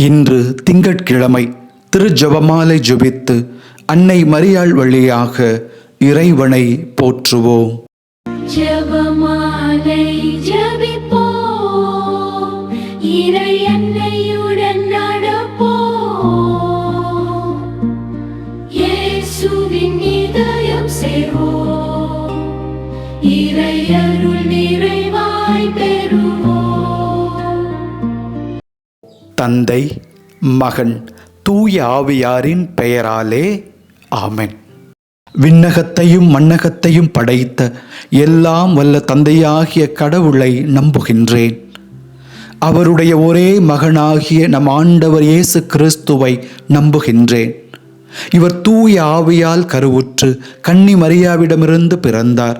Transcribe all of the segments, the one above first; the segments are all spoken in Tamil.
இன்று திங்கட்கிழமை திருஜெபமாலை ஜெபித்து அன்னை மரியாள் வழியாக இறைவனை போற்றுவோம். ஜெபமாலை ஜெபிப்போம், இறை அன்னையுடன் நடப்போம், இயேசுவின் இதயம் சேர்வோம், இறை அருள் நிறைவாய் பெறுவோம். தந்தை, மகன், தூய ஆவியாரின் பெயராலே ஆமென். விண்ணகத்தையும் மண்ணகத்தையும் படைத்த எல்லாம் வல்ல தந்தையாகிய கடவுளை நம்புகின்றேன். அவருடைய ஒரே மகனாகிய நம் ஆண்டவர் இயேசு கிறிஸ்துவை நம்புகின்றேன். இவர் தூய ஆவியால் கருவுற்று கன்னி மரியாவிடமிருந்து பிறந்தார்.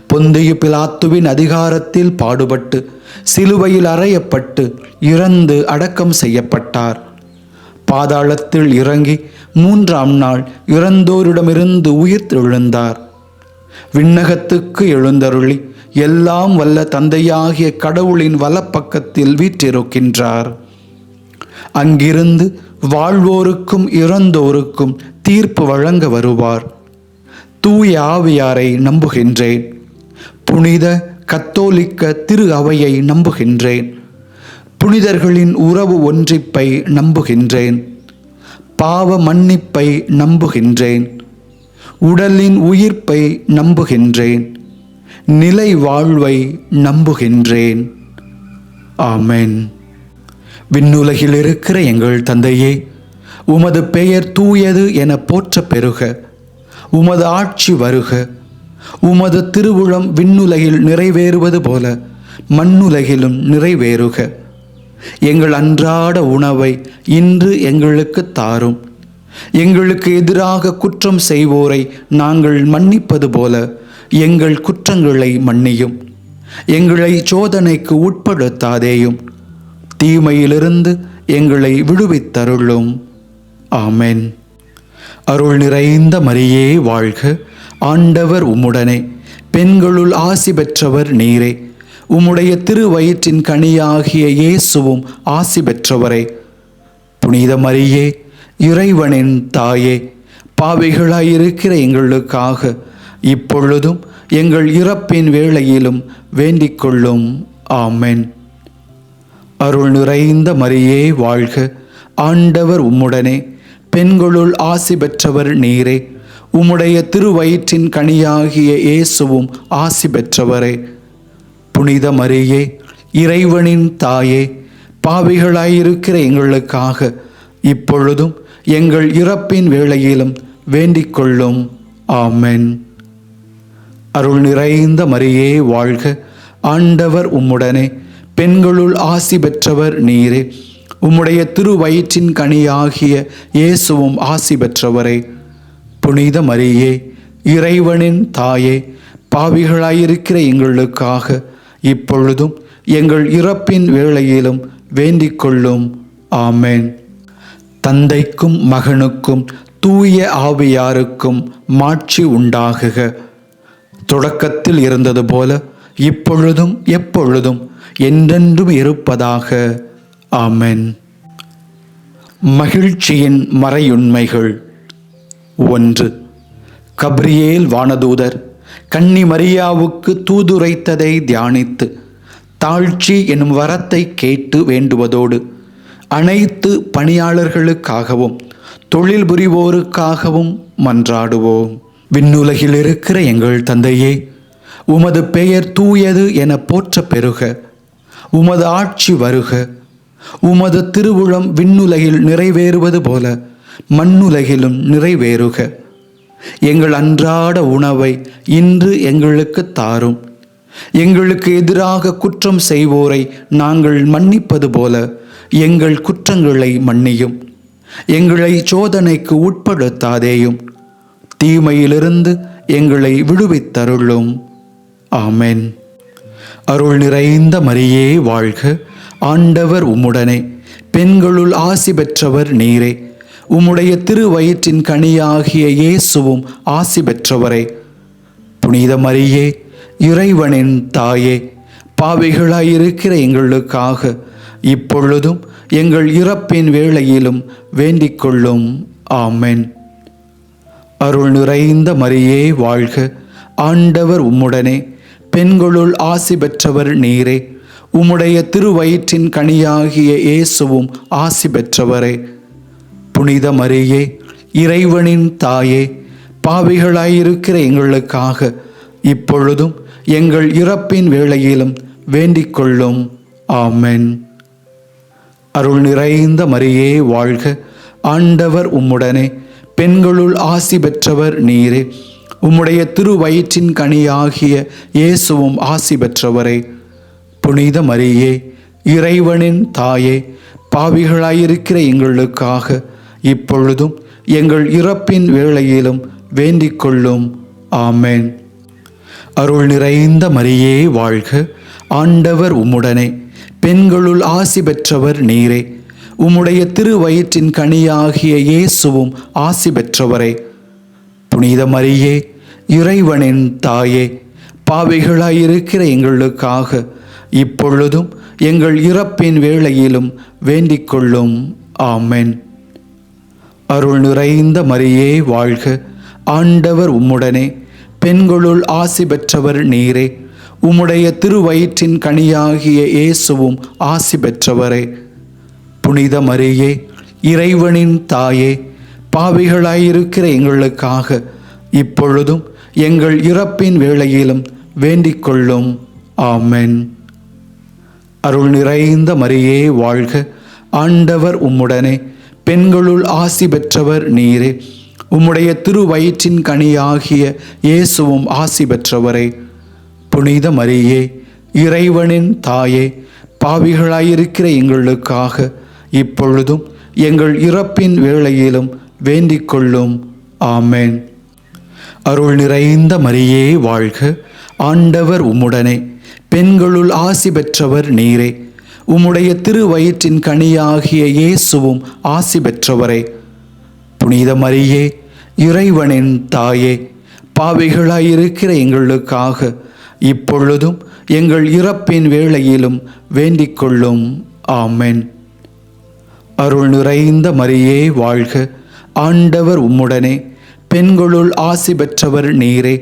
பொந்தியு பிலாத்துவின் அதிகாரத்தில் பாடுபட்டு சிலுவையில் அறையப்பட்டு இறந்து அடக்கம் செய்யப்பட்டார். பாதாளத்தில் இறங்கி 3ஆம் நாள் இறந்தோரிடமிருந்து உயிர்த்தெழுந்தார். விண்ணகத்துக்கு எழுந்தருளி எல்லாம் வல்ல தந்தையாகிய கடவுளின் வலப்பக்கத்தில் வீற்றிருக்கின்றார். அங்கிருந்து வாழ்வோருக்கும் இறந்தோருக்கும் தீர்ப்பு வழங்க வருவார். தூய ஆவியாரை நம்புகின்றேன். புனித கத்தோலிக்க திரு அவையை நம்புகின்றேன். புனிதர்களின் உறவு ஒன்றிப்பை நம்புகின்றேன். பாவ மன்னிப்பை நம்புகின்றேன். உடலின் உயிர்ப்பை நம்புகின்றேன். நிலை வாழ்வை நம்புகின்றேன். ஆமென். விண்ணுலகில் இருக்கிற எங்கள் தந்தையே, உமது பெயர் தூயது என போற்ற பெறுக. உமது ஆட்சி வருக. உமது திருவுளம் விண்ணுலகில் நிறைவேறுவது போல மண்ணுலகிலும் நிறைவேறுக. எங்கள் அன்றாட உணவை இன்று எங்களுக்கு தாரும். எங்களுக்கு எதிராக குற்றம் செய்வோரை நாங்கள் மன்னிப்பது போல எங்கள் குற்றங்களை மன்னியும். எங்களை சோதனைக்கு உட்படுத்தாதேயும், தீமையிலிருந்து எங்களை விடுவித்தருளும். ஆமென். அருள் நிறைந்த மரியே வாழ்க. ஆண்டவர் உம்முடனே, பெண்களுள் ஆசி பெற்றவர் நீரே. உம்முடைய திருவயிற்றின் கனியாகிய இயேசுவும் ஆசி பெற்றவரே. புனித மரியே, இறைவனின் தாயே, பாவிகளாயிருக்கிற எங்களுக்காக இப்பொழுதும் எங்கள் இறப்பின் வேளையிலும் வேண்டிக் கொள்ளும். ஆமென். அருள் நிறைந்த மரியே வாழ்க. ஆண்டவர் உம்முடனே, பெண்களுள் ஆசி பெற்றவர் நீரே. உம்முடைய திருவயிற்றின் கனியாகிய இயேசுவும் ஆசி பெற்றவரே. புனித மரியே, இறைவனின் தாயே, பாவிகளாயிருக்கிற எங்களுக்காக இப்பொழுதும் எங்கள் இறப்பின் வேளையிலும் வேண்டிக் கொள்ளும். ஆமென். அருள் நிறைந்த மரியே வாழ்க. ஆண்டவர் உம்முடனே, பெண்களுள் ஆசி பெற்றவர் நீரே. உம்முடைய திருவயிற்றின் கனியாகிய இயேசுவும் ஆசி பெற்றவரே. புனித மரியே, இறைவனின் தாயே, பாவிகளாயிருக்கிற எங்களுக்காக இப்பொழுதும் எங்கள் இறப்பின் வேளையிலும் வேண்டிக் கொள்ளும். ஆமென். தந்தைக்கும் மகனுக்கும் தூய ஆவியாருக்கும் மாட்சி உண்டாகுக. தொடக்கத்தில் இருந்தது போல இப்பொழுதும் எப்பொழுதும் என்றென்றும் இருப்பதாக. ஆமென். மகிழ்ச்சியின் மறையுண்மைகள். 1. கப்ரியேல் வானதூதர் கன்னி மரியாவுக்கு தூதுரைத்ததை தியானித்து தாழ்ச்சி எனும் வரத்தை கேட்டு வேண்டுவதோடு அனைத்து பணியாளர்களுக்காகவும் தொழில் புரிவோருக்காகவும் மன்றாடுவோம். விண்ணுலகில் இருக்கிற எங்கள் தந்தையே, உமது பெயர் தூயது என போற்ற பெறுக. உமது ஆட்சி வருக. உமது திருவுளம் விண்ணுலகில் நிறைவேறுவது போல மண்ணுலகிலும் நிறைவேறுக. எங்கள் அன்றாட உணவை இன்று எங்களுக்கு தாரும். எங்களுக்கு எதிராக குற்றம் செய்வோரை நாங்கள் மன்னிப்பது போல எங்கள் குற்றங்களை மன்னியும். எங்களை சோதனைக்கு உட்படுத்தாதேயும், தீமையிலிருந்து எங்களை விடுவித்தருளும். ஆமென். அருள் நிறைந்த மரியே வாழ்க. ஆண்டவர் உம்முடனே, பெண்களுள் ஆசி பெற்றவர் நீரே. உம்முடைய திருவயிற்றின் கனியாகிய இயேசுவும் ஆசி பெற்றவரே. புனித மரியே, இறைவனின் தாயே, பாவிகளாயிருக்கிற எங்களுக்காக இப்பொழுதும் எங்கள் இறப்பின் வேளையிலும் வேண்டிக் கொள்ளும். ஆமென். அருள் நிறைந்த மரியே வாழ்க, ஆண்டவர் உம்முடனே, பெண்களுள் ஆசி பெற்றவர் நீரே. உம்முடைய திருவயிற்றின் கனியாகிய இயேசுவும் ஆசி பெற்றவரே. புனித மரியே, இறைவனின் தாயே, பாவிகளாயிருக்கிற எங்களுக்காக இப்பொழுதும் எங்கள் இறப்பின் வேளையிலும் வேண்டிக் கொள்ளும். ஆமென். அருள் நிறைந்த மரியே வாழ்க, ஆண்டவர் உம்முடனே, பெண்களுள் ஆசி பெற்றவர் நீரே. உம்முடைய திருவயிற்றின் கனியாகிய இயேசுவும் ஆசி பெற்றவரே. புனித மரியே, இறைவனின் தாயே, பாவிகளாயிருக்கிற எங்களுக்காக இப்பொழுதும் எங்கள் இறப்பின் வேளையிலும் வேண்டிக் கொள்ளும். ஆமென். அருள் நிறைந்த மரியே வாழ்க, ஆண்டவர் உம்முடனே, பெண்களுள் ஆசி பெற்றவர் நீரே. உம்முடைய திருவயிற்றின் கனியாகிய இயேசுவும் ஆசி பெற்றவரே. புனித மரியே, இறைவனின் தாயே, பாவிகளாயிருக்கிற எங்களுக்காக இப்பொழுதும் எங்கள் இறப்பின் வேளையிலும் வேண்டிக் கொள்ளும். ஆமென். அருள் நிறைந்த மரியே வாழ்க, ஆண்டவர் உம்முடனே, பெண்களுள் ஆசி பெற்றவர் நீரே. உம்முடைய திருவயிற்றின் கனியாகிய இயேசுவும் ஆசி பெற்றவரே. புனித மரியே, இறைவனின் தாயே, பாவிகளாயிருக்கிற எங்களுக்காக இப்பொழுதும் எங்கள் இறப்பின் வேளையிலும் வேண்டிக் கொள்ளும். ஆமென். அருள் நிறைந்த மரியே வாழ்க, ஆண்டவர் உம்முடனே, பெண்களுள் ஆசி பெற்றவர் நீரே. உம்முடைய திருவயிற்றின் கனியாகிய இயேசுவும் ஆசி பெற்றவரே. புனித மரியே, இறைவனின் தாயே, பாவிகளாயிருக்கிற எங்களுக்காக இப்பொழுதும் எங்கள் இறப்பின் வேளையிலும் வேண்டிக் கொள்ளும். ஆமென். அருள் நிறைந்த மரியே வாழ்க, ஆண்டவர் உம்முடனே, பெண்களுள் ஆசி பெற்றவர் நீரே. உம்முடைய திருவயிற்றின் கனியாகிய இயேசுவும் ஆசி பெற்றவரே. புனித மரியே, இறைவனின் தாயே, பாவிகளாயிருக்கிற எங்களுக்காக இப்பொழுதும் எங்கள் இறப்பின் வேளையிலும் வேண்டிக் கொள்ளும். ஆமென். அருள் நிறைந்த மரியே வாழ்க, ஆண்டவர் உம்முடனே, பெண்களுள் ஆசி பெற்றவர் நீரே.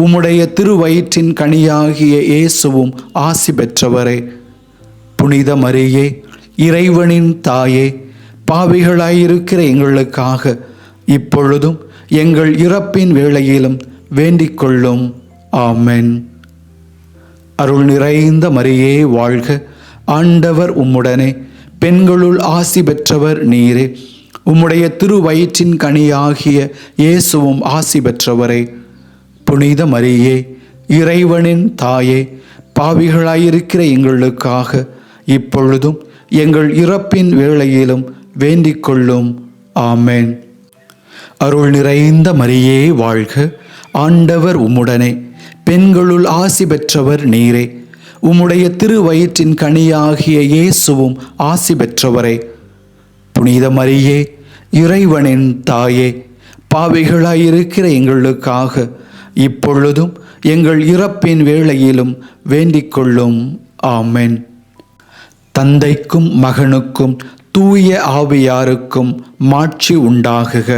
உம்முடைய திருவயிற்றின் கனியாகிய இயேசுவும் ஆசி பெற்றவரே. புனித மரியே, இறைவனின் தாயே, பாவிகளாயிருக்கிற எங்களுக்காக இப்பொழுதும் எங்கள் இறப்பின் வேளையிலும் வேண்டிக் கொள்ளும். ஆமென். அருள் நிறைந்த மரியே வாழ்க, ஆண்டவர் உம்முடனே, பெண்களுள் ஆசி பெற்றவர் நீரே. உம்முடைய திருவயிற்றின் கனியாகிய இயேசுவும் ஆசி பெற்றவரே. புனித மரியே, இறைவனின் தாயே, பாவிகளாயிருக்கிற எங்களுக்காக இப்பொழுதும் எங்கள் இறப்பின் வேளையிலும் வேண்டிக் கொள்ளும். ஆமென். அருள் நிறைந்த மரியே வாழ்க, ஆண்டவர் உம்முடனே, பெண்களுள் ஆசி பெற்றவர் நீரே. உம்முடைய திருவயிற்றின் கனியாகிய இயேசுவும் ஆசி பெற்றவரே. புனித மரியே, இறைவனின் தாயே, பாவிகளாயிருக்கிற எங்களுக்காக இப்பொழுதும் எங்கள் இறப்பின் வேளையிலும் வேண்டிக் கொள்ளும். ஆமென். தந்தைக்கும் மகனுக்கும் தூய ஆவியாருக்கும் மாட்சி உண்டாகுக.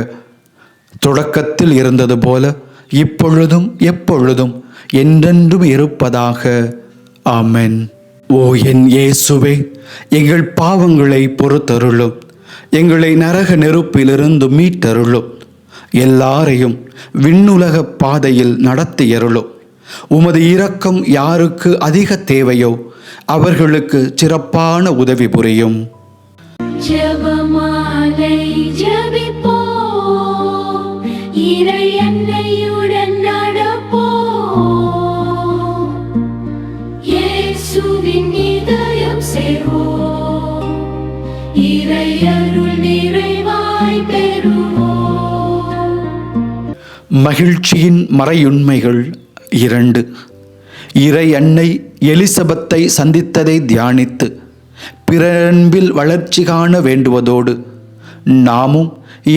தொடக்கத்தில் இருந்தது போல இப்பொழுதும் எப்பொழுதும் என்றென்றும் இருப்பதாக. ஆமென். ஓ என் இயேசுவே, எங்கள் பாவங்களை பொறுத்தருளும். எங்களை நரக நெருப்பிலிருந்து மீட்டருளும். எல்லாரையும் விண்ணுலக பாதையில் நடத்தியருளும். உமது இரக்கம் யாருக்கு அதிக தேவையோ அவர்களுக்கு சிறப்பான உதவி புரியும். ஜெபமாலை ஜெபிப்போம், இறை அன்னையுடன் நடப்போம். இயேசுவின் இதயம் சேர்வோம், இறை அருள் நிறைவாய் பெறுவோம். மகிழ்ச்சியின் மறையுண்மைகள் 2. இறை அன்னை எலிசபெத்தை சந்தித்ததை தியானித்து பிறன்பில் வளர்ச்சி காண வேண்டுவதோடு நாமும்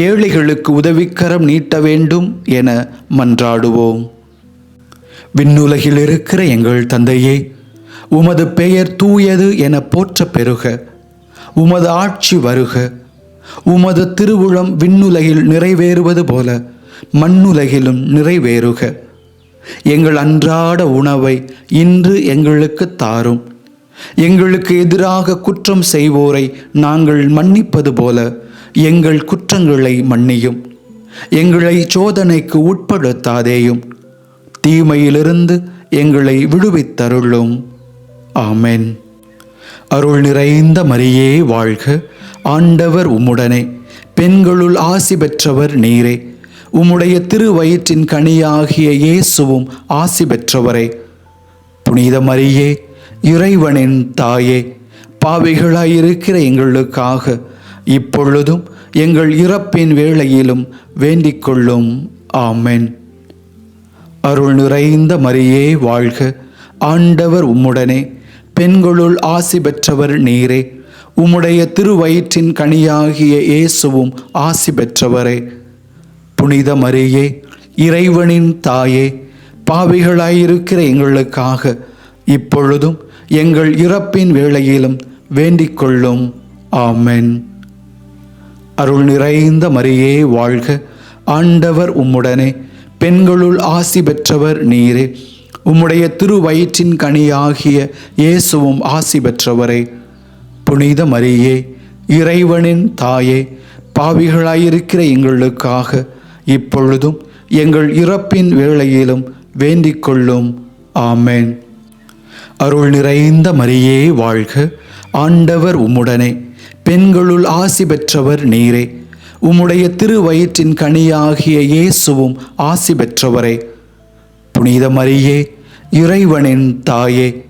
ஏழைகளுக்கு உதவிக்கரம் நீட்ட வேண்டும் என மன்றாடுவோம். விண்ணுலகில் இருக்கிற எங்கள் தந்தையே, உமது பெயர் தூயது என போற்ற பெறுக. உமது ஆட்சி வருக. உமது திருவுளம் விண்ணுலகில் நிறைவேறுவது போல மண்ணுலகிலும் நிறைவேறுக. எங்கள் அன்றாட உணவை இன்று எங்களுக்கு தாரும். எங்களுக்கு எதிராக குற்றம் செய்வோரை நாங்கள் மன்னிப்பது போல எங்கள் குற்றங்களை மன்னியும். எங்களை சோதனைக்கு உட்படுத்தாதேயும், தீமையிலிருந்து எங்களை விடுவித்தருளும். ஆமென். அருள் நிறைந்த மரியே வாழ்க. ஆண்டவர் உம்முடனே, பெண்களுள் ஆசி பெற்றவர் நீரே. உம்முடைய திருவயிற்றின் கனியாகிய இயேசுவும் ஆசி பெற்றவரே. புனித மரியே, இறைவனின் தாயே, பாவிகளாயிருக்கிற எங்களுக்காக இப்பொழுதும் எங்கள் இறப்பின் வேளையிலும் வேண்டிக் கொள்ளும். ஆமென். அருள் நிறைந்த மரியே வாழ்க. ஆண்டவர் உம்முடனே, பெண்களுள் ஆசி பெற்றவர் நீரே. உம்முடைய திருவயிற்றின் கனியாகிய இயேசுவும் ஆசி பெற்றவரே. புனித மரியே, இறைவனின் தாயே, பாவிகளாயிருக்கிற எங்களுக்காக இப்பொழுதும் எங்கள் இறப்பின் வேளையிலும் வேண்டிக் கொள்ளும். ஆமென். அருள் நிறைந்த மரியே வாழ்க. ஆண்டவர் உம்முடனே, பெண்களுள் ஆசி பெற்றவர் நீரே. உம்முடைய திருவயிற்றின் கனியாகிய இயேசுவும் ஆசி பெற்றவரே. புனித மரியே, இறைவனின் தாயே, பாவிகளாயிருக்கிற எங்களுக்காக இப்பொழுதும் எங்கள் இறப்பின் வேளையிலும் வேண்டிக் கொள்ளும். ஆமென். அருள் நிறைந்த மரியே வாழ்க. ஆண்டவர் உம்முடனே, பெண்களுள் ஆசி பெற்றவர் நீரே. உம்முடைய திருவயிற்றின் கனியாகிய இயேசுவும் ஆசி பெற்றவரே. புனித மரியே, இறைவனின் தாயே,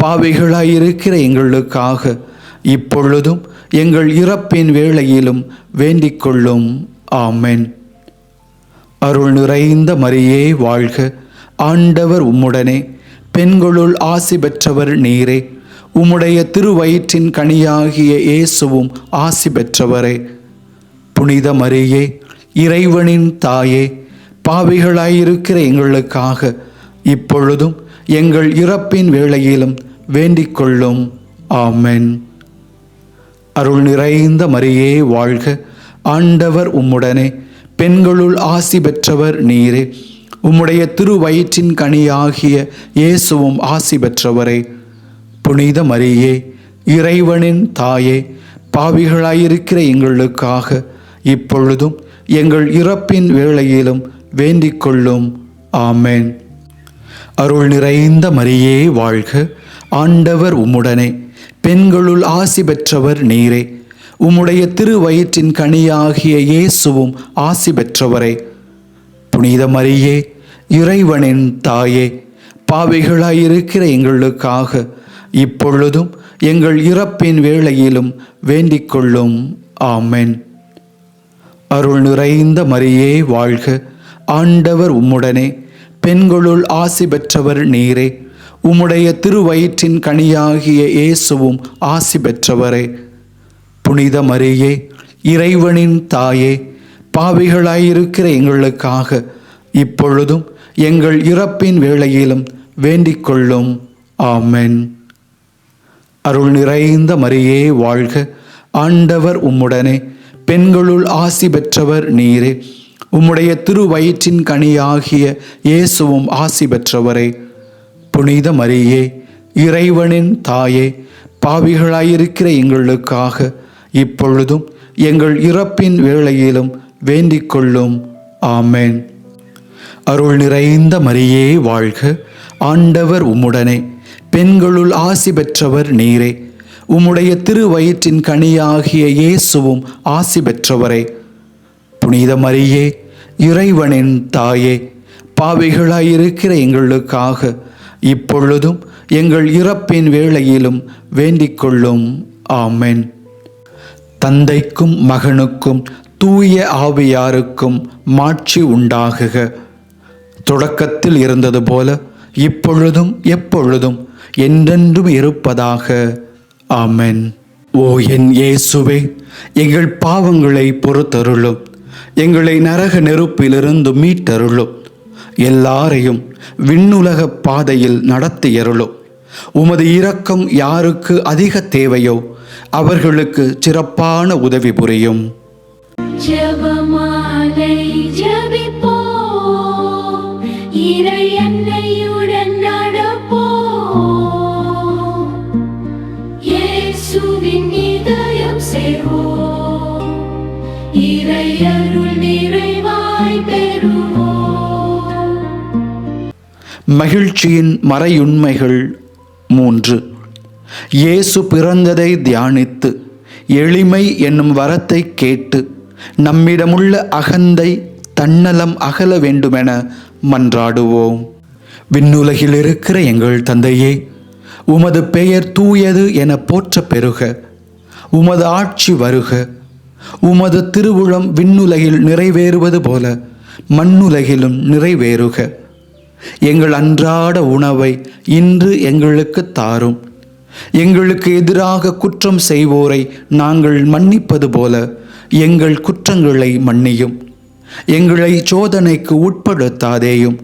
பாவிகளாயிருக்கிற எங்களுக்காக இப்பொழுதும் எங்கள் இறப்பின் வேளையிலும் வேண்டிக் கொள்ளும். ஆமென். அருள் நிறைந்த மரியே வாழ்க. ஆண்டவர் உம்முடனே, பெண்களுள் ஆசி பெற்றவர் நீரே. உம்முடைய திருவயிற்றின் கனியாகிய இயேசுவும் ஆசி பெற்றவரே. புனித மரியே, இறைவனின் தாயே, பாவிகளாயிருக்கிற எங்களுக்காக இப்பொழுதும் எங்கள் இறப்பின் வேளையிலும் வேண்டிக் கொள்ளும். ஆமென். அருள் நிறைந்த மரியே வாழ்க. ஆண்டவர் உம்முடனே, பெண்களுள் ஆசி பெற்றவர் நீரே. உம்முடைய திருவயிற்றின் கனியாகிய இயேசுவும் ஆசி பெற்றவரே. புனித மரியே, இறைவனின் தாயே, பாவிகளாயிருக்கிற எங்களுக்காக இப்பொழுதும் எங்கள் இறப்பின் வேளையிலும் வேண்டிக் கொள்ளும். ஆமென். அருள் நிறைந்த மரியே வாழ்க. ஆண்டவர் உம்முடனே, பெண்களுள் ஆசி பெற்றவர் நீரே. உம்முடைய திருவயிற்றின் கனியாகிய இயேசுவும் ஆசி பெற்றவரே. புனித மரியே, இறைவனின் தாயே, பாவிகளாயிருக்கிற எங்களுக்காக இப்பொழுதும் எங்கள் இறப்பின் வேளையிலும் வேண்டிக் கொள்ளும். ஆமென். அருள் நிறைந்த மரியே வாழ்க. ஆண்டவர் உம்முடனே, பெண்களுள் ஆசி பெற்றவர் நீரே. உம்முடைய திருவயிற்றின் கனியாகிய இயேசுவும் ஆசி பெற்றவரே. புனித மரியே, இறைவனின் தாயே, பாவிகளாயிருக்கிற எங்களுக்காக இப்பொழுதும் எங்கள் இறப்பின் வேளையிலும் வேண்டிக் கொள்ளும். ஆமென். அருள் நிறைந்த மரியே வாழ்க. ஆண்டவர் உம்முடனே, பெண்களுள் ஆசி பெற்றவர் நீரே. உம்முடைய திருவயிற்றின் கனியாகிய இயேசுவும் ஆசி பெற்றவரே. புனித மரியே, இறைவனின் தாயே, பாவிகளாயிருக்கிற எங்களுக்காக இப்பொழுதும் எங்கள் இறப்பின் வேளையிலும் வேண்டிக் கொள்ளும். ஆமென். அருள் நிறைந்த மரியே வாழ்க. ஆண்டவர் உம்முடனே, பெண்களுள் ஆசி பெற்றவர் நீரே. உம்முடைய திருவயிற்றின் கனியாகிய இயேசுவும் ஆசி பெற்றவரே. புனித மரியே, இறைவனின் தாயே, பாவிகளாயிருக்கிற எங்களுக்காக இப்பொழுதும் எங்கள் இறப்பின் வேளையிலும் வேண்டிக் கொள்ளும். ஆமென். தந்தைக்கும் மகனுக்கும் தூய ஆவியாருக்கும் மாட்சி உண்டாகுக. தொடக்கத்தில் இருந்தது போல இப்பொழுதும் எப்பொழுதும் என்றென்றும் இருப்பதாக. ஆமென். ஓ என் இயேசுவே, எங்கள் பாவங்களை பொறுத்தருளும். எங்களை நரக நெருப்பிலிருந்து மீட்டருளும். எல்லாரையும் விண்ணுலக பாதையில் நடத்தியருளும். உமது இரக்கம் யாருக்கு அதிக தேவையோ அவர்களுக்கு சிறப்பான உதவி புரியும். ஜெபமாலை ஜெபிப்போம், இறை அன்னையுடன் நடப்போம், இயேசுவின் இதயம் சேர்வோம், இறை அருள் நிறைவாய் பெறுவோம். மகிழ்ச்சியின் மறையுண்மைகள் 3. இயேசு பிறந்ததை தியானித்து எளிமை என்னும் வரத்தை கேட்டு நம்மிடமுள்ள அகந்தை தன்னலம் அகல வேண்டுமென மன்றாடுவோம். விண்ணுலகில் இருக்கிற எங்கள் தந்தையே, உமது பெயர் தூயது என போற்ற பெறுக. உமது ஆட்சி வருக. உமது திருவுளம் விண்ணுலகில் நிறைவேறுவது போல மண்ணுலகிலும் நிறைவேறுக. எங்கள் அன்றாட உணவை இன்று எங்களுக்கு தாரும். எங்களுக்கு எதிராக குற்றம் செய்வோரை நாங்கள் மன்னிப்பது போல எங்கள் குற்றங்களை மன்னியும். எங்களை சோதனைக்கு உட்படுத்தாதேயும்,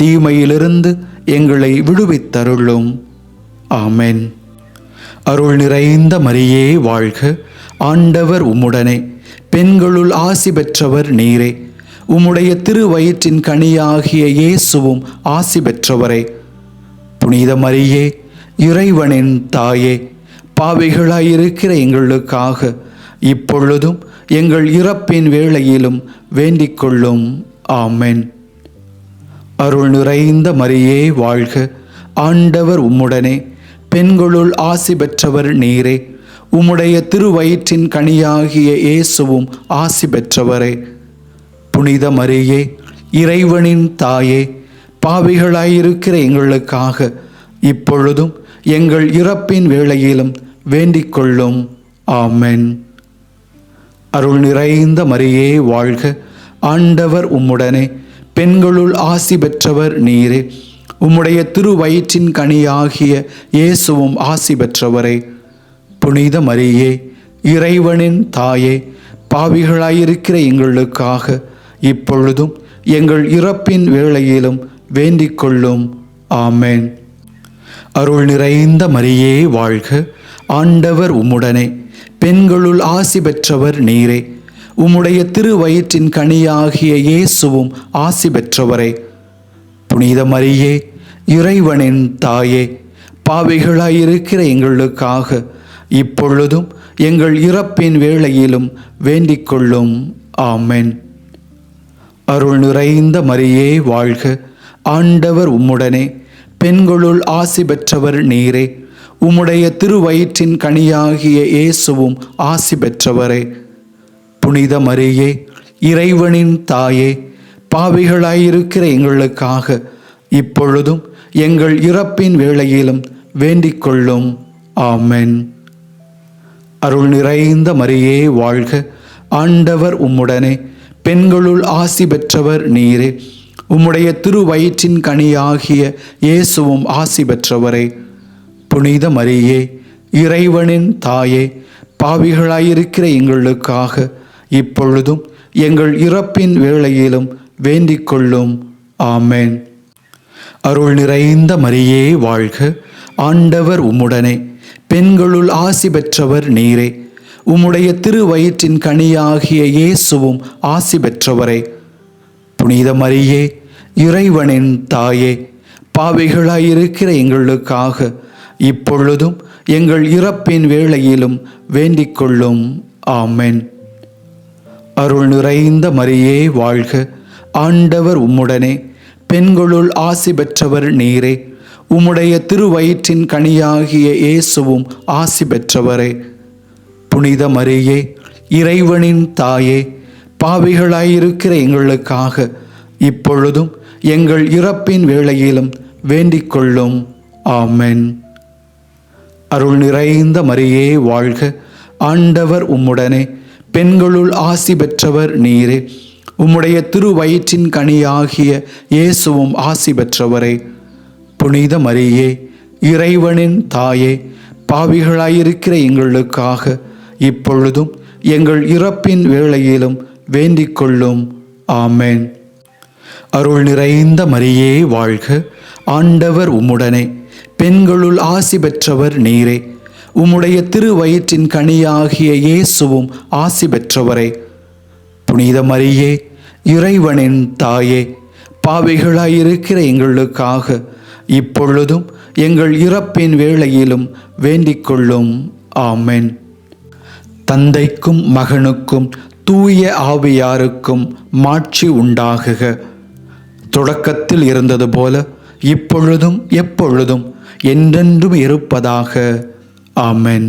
தீமையிலிருந்து எங்களை விடுவித்தருளும். ஆமென். அருள் நிறைந்த மரியே வாழ்க. ஆண்டவர் உம்முடனே, பெண்களுள் ஆசி பெற்றவர் நீரே. உம்முடைய திருவயிற்றின் கனியாகிய இயேசுவும் ஆசி பெற்றவரே. புனித மரியே, இறைவனின் தாயே, பாவிகளாயிருக்கிற எங்களுக்காக இப்பொழுதும் எங்கள் இறப்பின் வேளையிலும் வேண்டிக் கொள்ளும். ஆமென். அருள் நிறைந்த மரியே வாழ்க. ஆண்டவர் உம்முடனே, பெண்களுள் ஆசி பெற்றவர் நீரே. உம்முடைய திருவயிற்றின் கனியாகிய இயேசுவும் ஆசி பெற்றவரே. புனித மரியே, இறைவனின் தாயே, பாவிகளாயிருக்கிற எங்களுக்காக இப்பொழுதும் எங்கள் இறப்பின் வேளையிலும் வேண்டிக் கொள்ளும். ஆமென். அருள் நிறைந்த மரியே வாழ்க. ஆண்டவர் உம்முடனே, பெண்களுள் ஆசி பெற்றவர் நீரே. உம்முடைய திருவயிற்றின் கனியாகிய இயேசுவும் ஆசி பெற்றவரே. புனித மரியே, இறைவனின் தாயே, பாவிகளாயிருக்கிற எங்களுக்காக இப்பொழுதும் எங்கள் இறப்பின் வேளையிலும் வேண்டிக் கொள்ளும். ஆமென். அருள் நிறைந்த மரியே வாழ்க. ஆண்டவர் உம்முடனே, பெண்களுள் ஆசி பெற்றவர் நீரே. உம்முடைய திருவயிற்றின் கனியாகிய இயேசுவும் ஆசி பெற்றவரே. புனித மரியே, இறைவனின் தாயே, பாவிகளாயிருக்கிற எங்களுக்காக இப்பொழுதும் எங்கள் இறப்பின் வேளையிலும் வேண்டிக் கொள்ளும். ஆமென். அருள் நிறைந்த மரியே வாழ்க. ஆண்டவர் உம்முடனே, பெண்களுள் ஆசி பெற்றவர் நீரே. உம்முடைய திருவயிற்றின் கனியாகிய இயேசுவும் ஆசி பெற்றவரே. புனித மரியே, இறைவனின் தாயே, பாவிகளாயிருக்கிற எங்களுக்காக இப்பொழுதும் எங்கள் இறப்பின் வேளையிலும் வேண்டிக் கொள்ளும். ஆமென். அருள் நிறைந்த மரியே வாழ்க. ஆண்டவர் உம்முடனே, பெண்களுள் ஆசி பெற்றவர் நீரே. உம்முடைய திருவயிற்றின் கனியாகிய இயேசுவும் ஆசி பெற்றவரே. புனித மரியே, இறைவனின் தாயே, பாவிகளாயிருக்கிற எங்களுக்காக இப்பொழுதும் எங்கள் இறப்பின் வேளையிலும் வேண்டிக் கொள்ளும். ஆமென். அருள் நிறைந்த மரியே வாழ்க. ஆண்டவர் உம்முடனே, பெண்களுள் ஆசி பெற்றவர் நீரே. உம்முடைய திருவயிற்றின் கனியாகிய இயேசுவும் ஆசி பெற்றவரே. புனித மரியே, இறைவனின் தாயே, பாவிகளாயிருக்கிற எங்களுக்காக இப்பொழுதும் எங்கள் இறப்பின் வேளையிலும் வேண்டிக் கொள்ளும். ஆமென். அருள் நிறைந்த மரியே வாழ்க. ஆண்டவர் உம்முடனே, பெண்களுள் ஆசி பெற்றவர் நீரே. உம்முடைய திருவயிற்றின் கனியாகிய இயேசுவும் ஆசி பெற்றவரே. புனித மரியே, இறைவனின் தாயே, பாவிகளாயிருக்கிற எங்களுக்காக இப்பொழுதும் எங்கள் இறப்பின் வேளையிலும் வேண்டிக் கொள்ளும். ஆமென். அருள் நிறைந்த மரியே வாழ்க. ஆண்டவர் உம்முடனே, பெண்களுள் ஆசி பெற்றவர் நீரே. உம்முடைய திருவயிற்றின் கனியாகிய இயேசுவும் ஆசி பெற்றவரே. புனித மரியே, இறைவனின் தாயே, பாவிகளாயிருக்கிற எங்களுக்காக இப்பொழுதும் எங்கள் இறப்பின் வேளையிலும் வேண்டிக் கொள்ளும். ஆமென். அருள் நிறைந்த மரியே வாழ்க. ஆண்டவர் உம்முடனே, பெண்களுள் ஆசி பெற்றவர் நீரே. உம்முடைய திருவயிற்றின் கனியாகிய இயேசுவும் ஆசி பெற்றவரே. புனித மரியே, இறைவனின் தாயே, பாவிகளாயிருக்கிற எங்களுக்காக இப்பொழுதும் எங்கள் இறப்பின் வேளையிலும் வேண்டிக் கொள்ளும். ஆமென். தந்தைக்கும் மகனுக்கும் தூய ஆவியாருக்கும் மாட்சி உண்டாகுக. தொடக்கத்தில் இருந்தது போல இப்பொழுதும் எப்பொழுதும் என்றென்றும் இருப்பதாக. ஆமென்.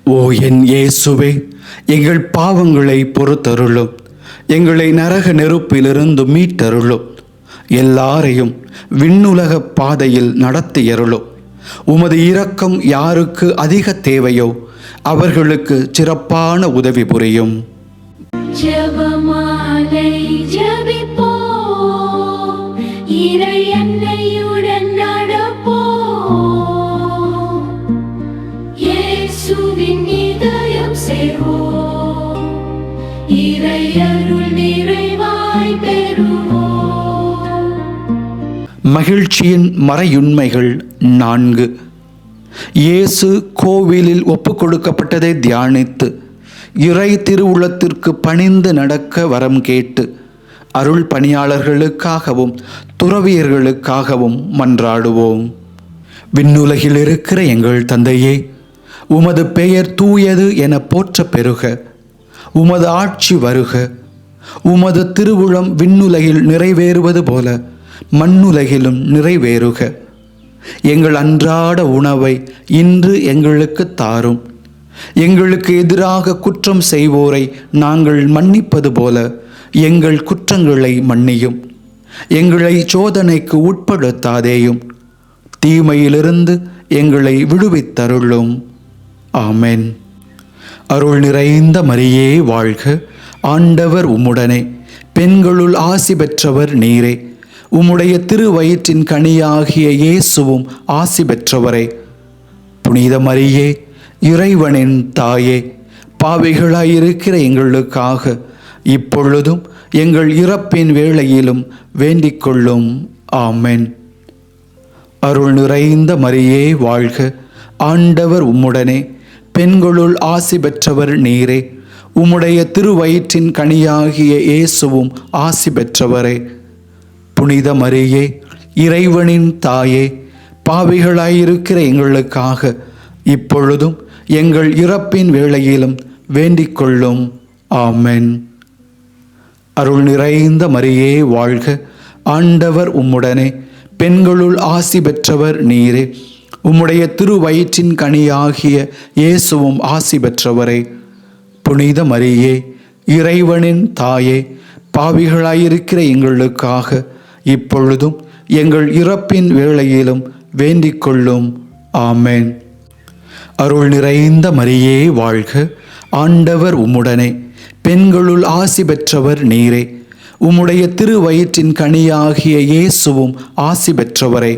ஓ என் இயேசுவே, எங்கள் பாவங்களை பொறுத்தருளும். எங்களை நரக நெருப்பிலிருந்து மீட்டருளும். எல்லாரையும் விண்ணுலக பாதையில் நடத்தியருளும். உமது இரக்கம் யாருக்கு அதிக தேவையோ அவர்களுக்கு சிறப்பான உதவி புரியும். ஜெபமாலை ஜெபிப்போம், இறை அன்னையுடன் நடப்போம். இயேசுவின் இதயம் சேர்வோம், இறை அருள் நிறைவாய் பெறுவோம். மகிழ்ச்சியின் மறையுண்மைகள் 4. இயேசு கோவிலில் ஒப்புக் கொடுக்கப்பட்டதை தியானித்து இறை திருவுளத்திற்கு பணிந்து நடக்க வரம் கேட்டு அருள் பணியாளர்களுக்காகவும் துறவியர்களுக்காகவும் மன்றாடுவோம். விண்ணுலகில் இருக்கிற எங்கள் தந்தையே, உமது பெயர் தூயது என போற்ற பெறுக. உமது ஆட்சி வருக. உமது திருவுளம் விண்ணுலகில் நிறைவேறுவது போல மண்ணுலகிலும் நிறைவேறுக. எங்கள் அன்றாட உணவை இன்று எங்களுக்கு தாரும். எங்களுக்கு எதிராக குற்றம் செய்வோரை நாங்கள் மன்னிப்பது போல எங்கள் குற்றங்களை மன்னியும். எங்களை சோதனைக்கு உட்படுத்தாதேயும், தீமையிலிருந்து எங்களை விடுவித்தருளும். ஆமென். அருள் நிறைந்த மரியே வாழ்க. ஆண்டவர் உம்முடனே, பெண்களுள் ஆசி பெற்றவர் நீரே. உம்முடைய திருவயிற்றின் கனியாகிய இயேசுவும் ஆசி பெற்றவரே. புனித மரியே, இறைவனின் தாயே, பாவிகளாயிருக்கிற எங்களுக்காக இப்பொழுதும் எங்கள் இறப்பின் வேளையிலும் வேண்டிக் கொள்ளும். ஆமென். அருள் நிறைந்த மரியே வாழ்க. ஆண்டவர் உம்முடனே, பெண்களுள் ஆசி பெற்றவர் நீரே. உம்முடைய திருவயிற்றின் கனியாகிய இயேசுவும் ஆசி பெற்றவரே. புனித மரியே, இறைவனின் தாயே, பாவிகளாயிருக்கிற எங்களுக்காக இப்பொழுதும் எங்கள் இறப்பின் வேளையிலும் வேண்டிக் கொள்ளும். ஆமென். அருள் நிறைந்த மரியே வாழ்க. ஆண்டவர் உம்முடனே, பெண்களுள் ஆசி பெற்றவர் நீரே. உம்முடைய திருவயிற்றின் கனியாகிய இயேசுவும் ஆசி பெற்றவரே. புனித மரியே, இறைவனின் தாயே, பாவிகளாயிருக்கிற எங்களுக்காக இப்பொழுதும் எங்கள் இறப்பின் வேளையிலும் வேண்டிக் கொள்ளும். ஆமென். அருள் நிறைந்த மரியே வாழ்க. ஆண்டவர் உம்முடனே, பெண்களுள் ஆசி பெற்றவர் நீரே. உம்முடைய திருவயிற்றின் கனியாகிய இயேசுவும் ஆசி பெற்றவரே.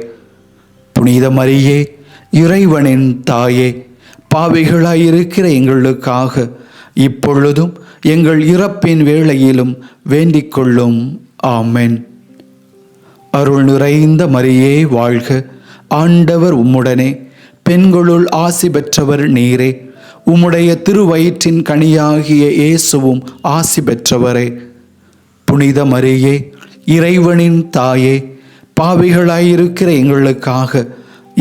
புனித மரியே, இறைவனின் தாயே, பாவிகளாயிருக்கிற எங்களுக்காக இப்பொழுதும் எங்கள் இறப்பின் வேளையிலும் வேண்டிக் கொள்ளும். ஆமென். அருள் நிறைந்த மரியே வாழ்க. ஆண்டவர் உம்முடனே, பெண்களுள் ஆசி பெற்றவர் நீரே. உம்முடைய திருவயிற்றின் கனியாகிய இயேசுவும் ஆசி பெற்றவரே. புனித மரியே, இறைவனின் தாயே, பாவிகளாயிருக்கிற எங்களுக்காக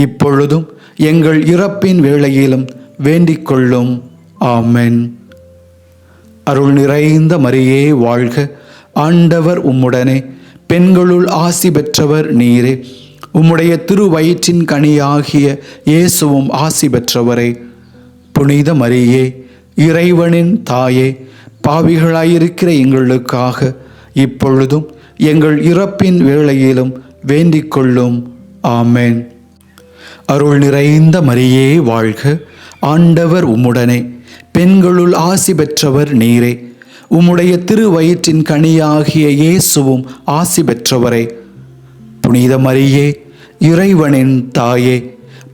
இப்பொழுதும் எங்கள் இறப்பின் வேளையிலும் வேண்டிக் கொள்ளும். ஆமென். அருள் நிறைந்த மரியே வாழ்க. ஆண்டவர் உம்முடனே, பெண்களுள் ஆசி பெற்றவர் நீரே. உம்முடைய திருவயிற்றின் கனியாகிய இயேசுவும் ஆசி பெற்றவரே. புனித மரியே, இறைவனின் தாயே, பாவிகளாயிருக்கிற எங்களுக்காக இப்பொழுதும் எங்கள் இறப்பின் வேளையிலும் வேண்டிக் கொள்ளும். ஆமென். அருள் நிறைந்த மரியே வாழ்க. ஆண்டவர் உம்முடனே, பெண்களுள் ஆசி பெற்றவர் நீரே. உம்முடைய திருவயிற்றின் கனியாகிய இயேசுவும் ஆசி பெற்றவரே. புனித மரியே, இறைவனின் தாயே,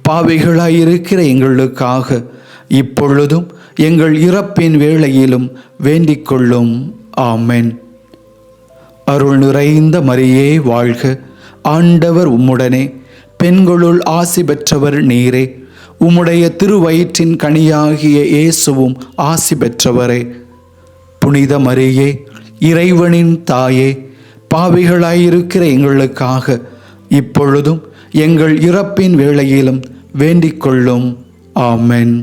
பாவிகளாயிருக்கிற எங்களுக்காக இப்பொழுதும் எங்கள் இறப்பின் வேளையிலும் வேண்டிக் கொள்ளும். ஆமென். அருள் நிறைந்த மரியே வாழ்க. ஆண்டவர் உம்முடனே, பெண்களுள் ஆசி பெற்றவர் நீரே. உம்முடைய திருவயிற்றின் கனியாகிய இயேசுவும் ஆசி பெற்றவரே. புனித மரியே, இறைவனின் தாயே, பாவிகளாயிருக்கிற எங்களுக்காக இப்பொழுதும் எங்கள் இறப்பின் வேளையிலும் வேண்டிக் கொள்ளும். ஆமென்.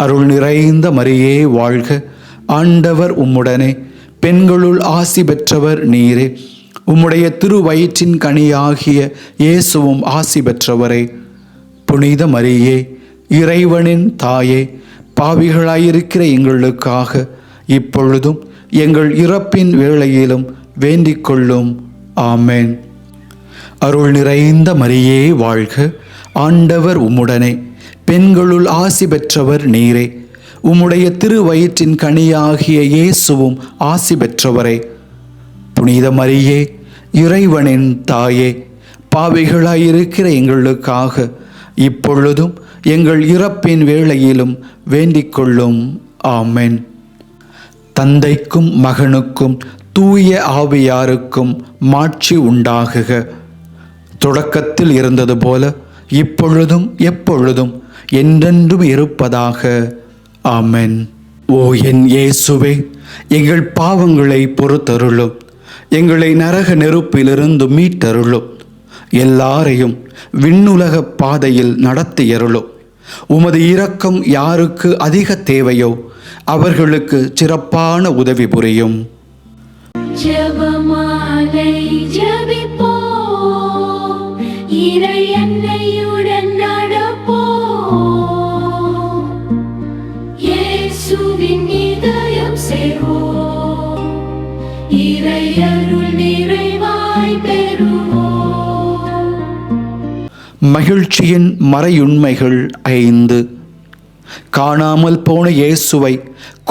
அருள் நிறைந்த மரியே வாழ்க. ஆண்டவர் உம்முடனே, பெண்களுள் ஆசி பெற்றவர் நீரே. உம்முடைய திருவயிற்றின் கனியாகிய இயேசுவும் ஆசி பெற்றவரே. புனித மரியே, இறைவனின் தாயே, பாவிகளாயிருக்கிற எங்களுக்காக இப்பொழுதும் எங்கள் இறப்பின் வேளையிலும் வேண்டிக் கொள்ளும். ஆமென். அருள் நிறைந்த மரியே வாழ்க. ஆண்டவர் உம்முடனே, பெண்களுள் ஆசி பெற்றவர் நீரே. உம்முடைய திருவயிற்றின் கனியாகிய இயேசுவும் ஆசி பெற்றவரே. புனித மரியே, இறைவனின் தாயே, பாவிகளாயிருக்கிற எங்களுக்காக இப்பொழுதும் எங்கள் இறப்பின் வேளையிலும் வேண்டிக் கொள்ளும். ஆமென். தந்தைக்கும் மகனுக்கும் தூய ஆவியாருக்கும் மாட்சி உண்டாகுக. தொடக்கத்தில் இருந்தது போல இப்பொழுதும் எப்பொழுதும் என்றென்றும் இருப்பதாக. ஆமென். ஓ என் இயேசுவே, எங்கள் பாவங்களை பொறுத்தருளும். எங்களை நரக நெருப்பிலிருந்து மீட்டருளும். எல்லாரையும் விண்ணுலக பாதையில் நடத்தியருளும். உமது இரக்கம் யாருக்கு அதிக தேவையோ அவர்களுக்கு சிறப்பான உதவி புரியும். ஜெபமாலை ஜெபிப்போம், இறை அன்னையுடன் நடப்போம். இயேசுவின் இதயம் சேர்வோம், இறை அருள் நிறைவாய் பெறுவோம். மகிழ்ச்சியின் மறையுண்மைகள் 5. காணாமல் போன இயேசுவை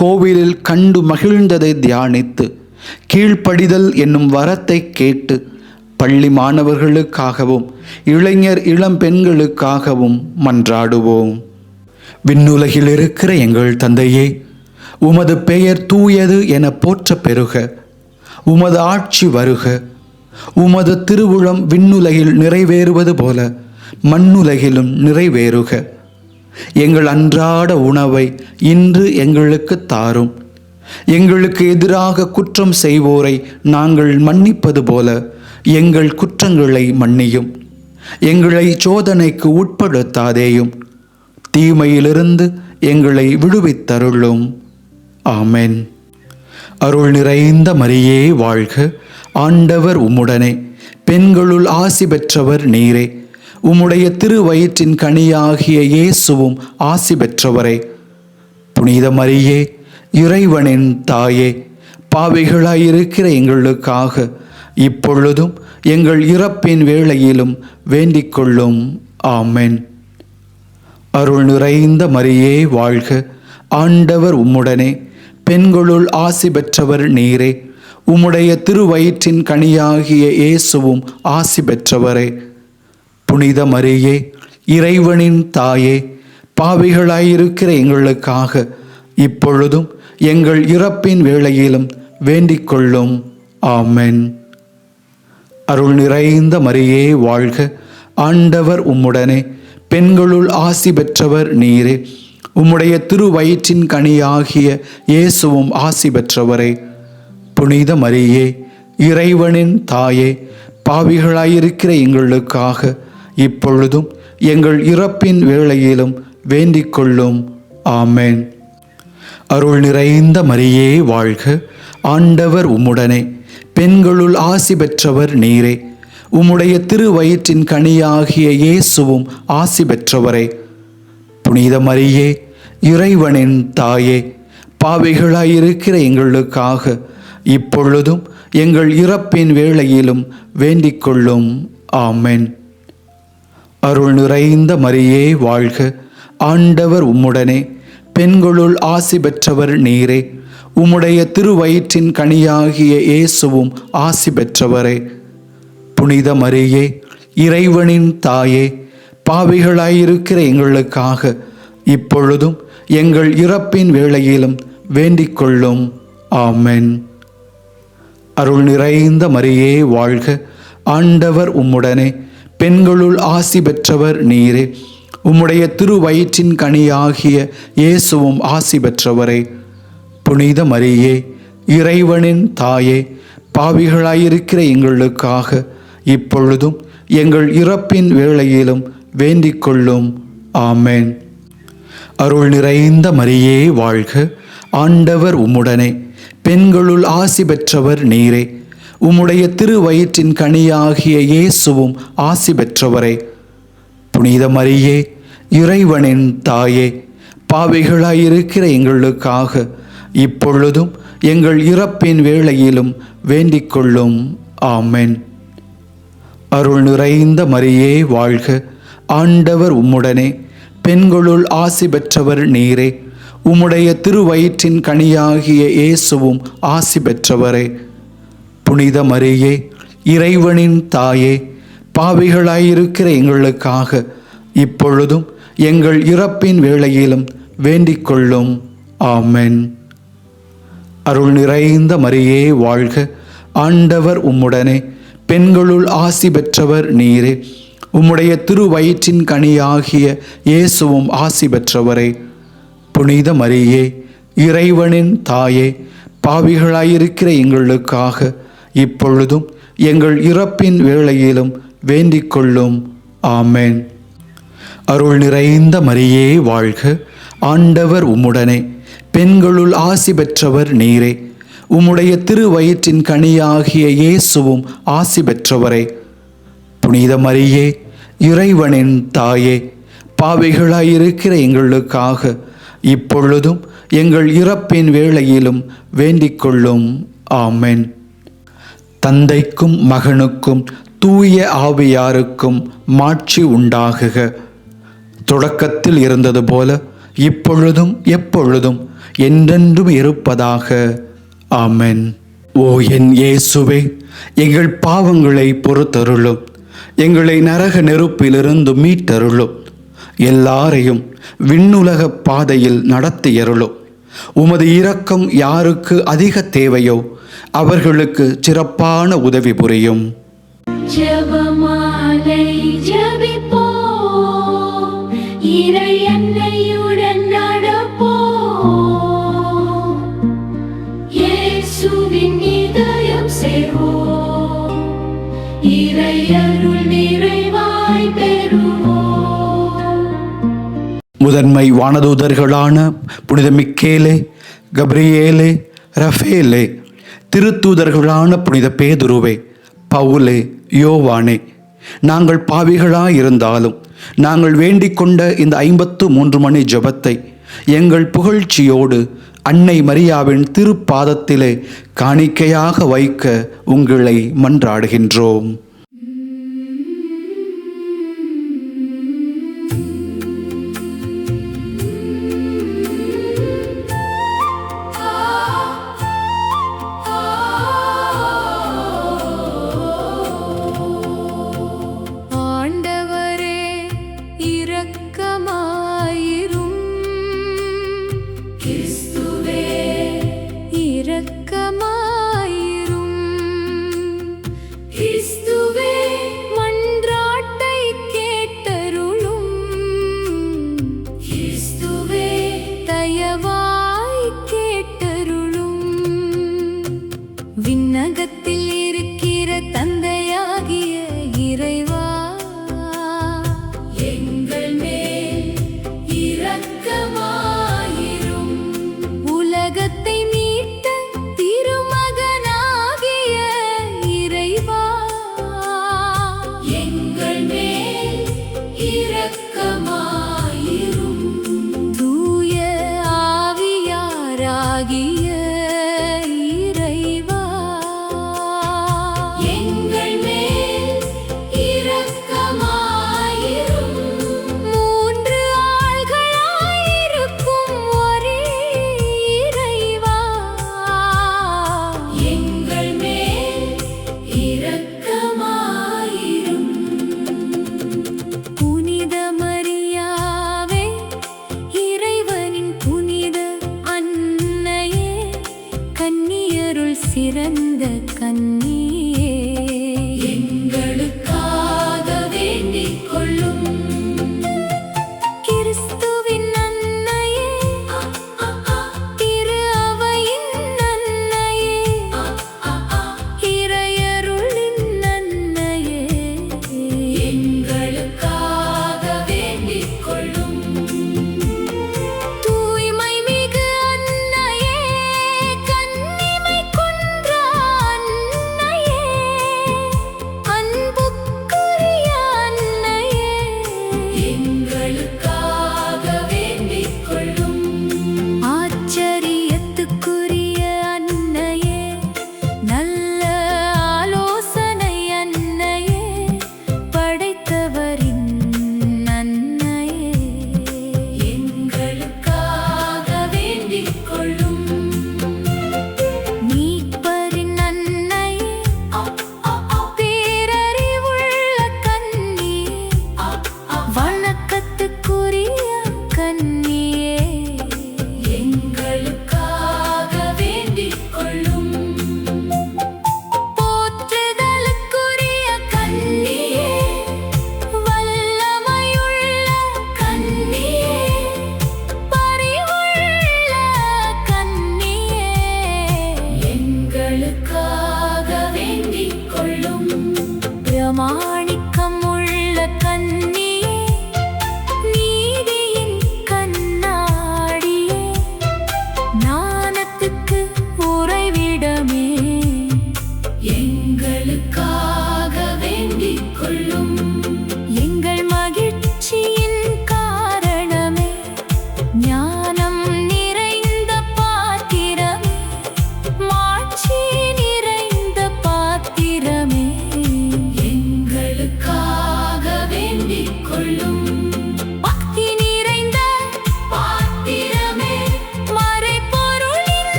கோவிலில் கண்டு மகிழ்ந்ததை தியானித்து கீழ்ப்படிதல் என்னும் வரத்தை கேட்டு பள்ளி மாணவர்களுக்காகவும் இளைஞர் இளம் பெண்களுக்காகவும் மன்றாடுவோம். விண்ணுலகில் இருக்கிற எங்கள் தந்தையே, உமது பெயர் தூயது என போற்ற பெறுக. உமது ஆட்சி வருக. உமது திருவுளம் விண்ணுலகில் நிறைவேறுவது போல மண்ணுலகிலும் நிறைவேறுக. எங்கள் அன்றாட உணவை இன்று எங்களுக்கு தாரும். எங்களுக்கு எதிராக குற்றம் செய்வோரை நாங்கள் மன்னிப்பது போல எங்கள் குற்றங்களை மன்னியும். எங்களை சோதனைக்கு உட்படுத்தாதேயும், தீமையிலிருந்து எங்களை விடுவித்தருளும். ஆமென். அருள் நிறைந்த மரியே வாழ்க. ஆண்டவர் உம்முடனே, பெண்களுள் ஆசி பெற்றவர் நீரே. உம்முடைய திருவயிற்றின் கனியாகிய இயேசுவும் ஆசி பெற்றவரே. புனித மரியே, இறைவனின் தாயே, பாவிகளாயிருக்கிற எங்களுக்காக இப்பொழுதும் எங்கள் இறப்பின் வேளையிலும் வேண்டிக் கொள்ளும். ஆமென். அருள் நிறைந்த மரியே வாழ்க. ஆண்டவர் உம்முடனே, பெண்களுள் ஆசி பெற்றவர் நீரே. உம்முடைய திருவயிற்றின் கனியாகிய இயேசுவும் ஆசி பெற்றவரே. புனித மரியே, இறைவனின் தாயே, பாவிகளாயிருக்கிற எங்களுக்காக இப்பொழுதும் எங்கள் இறப்பின் வேளையிலும் வேண்டிக் கொள்ளும். ஆமென். அருள் நிறைந்த மரியே வாழ்க. ஆண்டவர் உம்முடனே, பெண்களுள் ஆசி பெற்றவர் நீரே. உம்முடைய திருவயிற்றின் கனியாகிய இயேசுவும் ஆசி பெற்றவரே. புனித மரியே, இறைவனின் தாயே, பாவிகளாயிருக்கிற எங்களுக்காக இப்பொழுதும் எங்கள் இறப்பின் வேளையிலும் வேண்டிக் கொள்ளும். ஆமென். அருள் நிறைந்த மரியே வாழ்க. ஆண்டவர் உம்முடனே, பெண்களுள் ஆசி பெற்றவர் நீரே. உம்முடைய திருவயிற்றின் கனியாகிய இயேசுவும் ஆசி பெற்றவரே. புனித மரியே, இறைவனின் தாயே, பாவிகளாயிருக்கிற எங்களுக்காக இப்பொழுதும் எங்கள் இறப்பின் வேளையிலும் வேண்டிக் கொள்ளும். ஆமென். அருள் நிறைந்த மரியே வாழ்க. ஆண்டவர் உம்முடனே, பெண்களுள் ஆசி பெற்றவர் நீரே. உம்முடைய திருவயிற்றின் கனியாகிய இயேசுவும் ஆசி பெற்றவரே. புனித மரியே, இறைவனின் தாயே, பாவிகளாயிருக்கிற எங்களுக்காக இப்பொழுதும் எங்கள் இறப்பின் வேளையிலும் வேண்டிக் கொள்ளும். ஆமென். அருள் நிறைந்த மரியே வாழ்க. ஆண்டவர் உம்முடனே, பெண்களுள் ஆசி பெற்றவர் நீரே. உம்முடைய திருவயிற்றின் கனியாகிய இயேசுவும் ஆசி பெற்றவரே. புனித மரியே, இறைவனின் தாயே, பாவிகளாயிருக்கிற எங்களுக்காக இப்பொழுதும் எங்கள் இறப்பின் வேளையிலும் வேண்டிக் கொள்ளும். ஆமென். அருள் நிறைந்த மரியே வாழ்க. ஆண்டவர் உம்முடனே, பெண்களுள் ஆசி பெற்றவர் நீரே. உம்முடைய திருவயிற்றின் கனியாகிய இயேசுவும் ஆசி பெற்றவரே. புனித மரியே, இறைவனின் தாயே, பாவிகளாயிருக்கிற எங்களுக்காக இப்பொழுதும் எங்கள் இறப்பின் வேளையிலும் வேண்டிக் கொள்ளும். ஆமென். அருள் நிறைந்த மரியே வாழ்க. ஆண்டவர் உம்முடனே, பெண்களுள் ஆசி பெற்றவர் நீரே. உம்முடைய திருவயிற்றின் கனியாகிய இயேசுவும் ஆசி பெற்றவரே. புனித மரியே, இறைவனின் தாயே, பாவிகளாயிருக்கிற எங்களுக்காக இப்பொழுதும் எங்கள் இறப்பின் வேளையிலும் வேண்டிக் கொள்ளும். ஆமென். அருள் நிறைந்த மரியே வாழ்க. ஆண்டவர் உம்முடனே, பெண்களுள் ஆசி பெற்றவர் நீரே. உம்முடைய திருவயிற்றின் கனியாகிய இயேசுவும் ஆசி பெற்றவரே. புனித மரியே, இறைவனின் தாயே, பாவிகளாயிருக்கிற எங்களுக்காக இப்பொழுதும் எங்கள் இறப்பின் வேளையிலும் வேண்டிக் கொள்ளும். ஆமென். அருள் நிறைந்த மரியே வாழ்க. ஆண்டவர் உம்முடனே, பெண்களுள் ஆசி பெற்றவர் நீரே. உம்முடைய திருவயிற்றின் கனியாகிய இயேசுவும் ஆசி பெற்றவரே. புனித மரியே, இறைவனின் தாயே, பாவிகளாயிருக்கிற எங்களுக்காக இப்பொழுதும் எங்கள் இறப்பின் வேளையிலும் வேண்டிக் கொள்ளும். ஆமென். தந்தைக்கும் மகனுக்கும் தூய ஆவியாருக்கும் மாட்சி உண்டாகுக. தொடக்கத்தில் இருந்தது போல இப்பொழுதும் எப்பொழுதும் என்றென்றும் இருப்பதாக. ஆமென். ஓ என் இயேசுவே, எங்கள் பாவங்களை பொறுத்தருளும். எங்களை நரக நெருப்பிலிருந்து மீட்டருளும். எல்லாரையும் விண்ணுலக பாதையில் நடத்தியருளும். உமது இரக்கம் யாருக்கு அதிக தேவையோ அவர்களுக்கு சிறப்பான உதவி புரியும். ஜெபமாலை ஜெபிப்போம், இறை அன்னையுடன் நடப்போம். இயேசுவின் இதயம் சேர்வோம், இறை அருள் நிறைவாய் பெறுவோம். முதன்மை வானதூதர்களான புனித மிக்கேலே, கப்ரியேலே, ரஃபேலே, திருத்தூதர்களான புனித பேதுருவே, பவுலே, யோவானே, நாங்கள் பாவிகளாயிருந்தாலும் நாங்கள் வேண்டிக் கொண்ட இந்த 53 மணி ஜெபத்தை எங்கள் புகழ்ச்சியோடு அன்னை மரியாவின் திருப்பாதத்திலே காணிக்கையாக வைக்க உங்களை மன்றாடுகின்றோம். விண்ணகத்தில் இருக்கிற தந்தையாகிய இறைவா, எங்கள் மேல் இரக்கமாயிரும். உலகத்தை மீட்ட திருமகனாகிய இறைவா, எங்கள் மேல் இரக்கமாயிரும். தூய ஆவியாராகிய சிறந்த கன்னியே, எங்களுக்காக வேண்டிக் கொள்ளும்.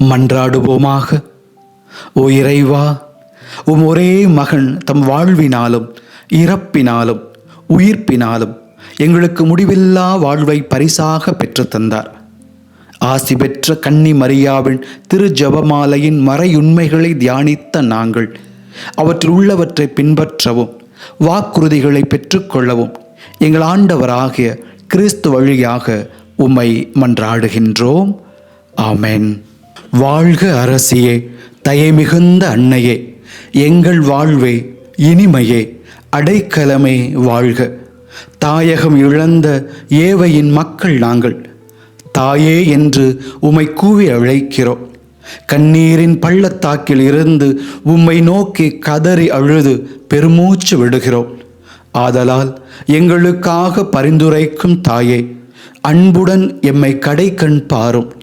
மன்றாடுவோமாக. ஓ இறைவா, உம் ஒரே மகன் தம் வாழ்வினாலும் இறப்பினாலும் உயிர்ப்பினாலும் எங்களுக்கு முடிவில்லா வாழ்வை பரிசாக பெற்றுத்தந்தார். ஆசி பெற்ற கன்னி மரியாவின் திரு ஜெபமாலையின் மறையுண்மைகளை தியானித்த நாங்கள் அவற்றில் உள்ளவற்றை பின்பற்றவும் வாக்குறுதிகளை பெற்றுக்கொள்ளவும் எங்கள் ஆண்டவராகிய கிறிஸ்து வழியாக உம்மை மன்றாடுகின்றோம். ஆமென். வாழ்க அரசியே, தயை மிகுந்த அன்னையே, எங்கள் வாழ்வே, இனிமையே, அடைக்கலமே வாழ்க. தாயகம் இழந்த ஏவையின் மக்கள் நாங்கள். தாயே என்று உம்மை கூவி அழைக்கிறோம். கண்ணீரின் பள்ளத்தாக்கில் இருந்து உம்மை நோக்கி கதறி அழுது பெருமூச்சு விடுகிறோம். ஆதலால் எங்களுக்காக பரிந்துரைக்கும் தாயே, அன்புடன் எம்மை கடைக்கண் பாரும்.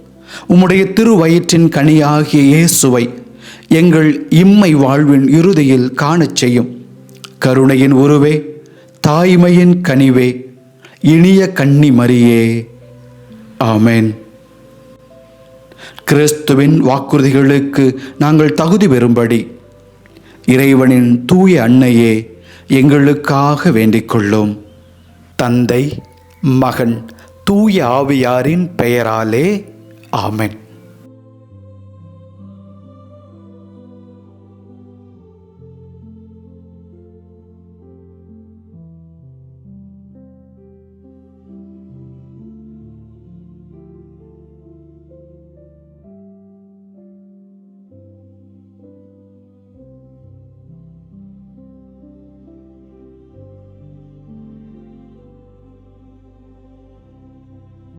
உம்முடைய திருவயிற்றின் கனியாகிய இயேசுவை எங்கள் இம்மை வாழ்வின் இறுதியில் காணச் செய்யும். கருணையின் உருவே, தாய்மையின் கனிவே, இனிய கன்னி மரியே. ஆமென். கிறிஸ்துவின் வாக்குறுதிகளுக்கு நாங்கள் தகுதி பெறும்படி இறைவனின் தூய அன்னையே எங்களுக்காக வேண்டிக் கொள்ளும். தந்தை, மகன், தூய ஆவியாரின் பெயராலே. ஆமென்.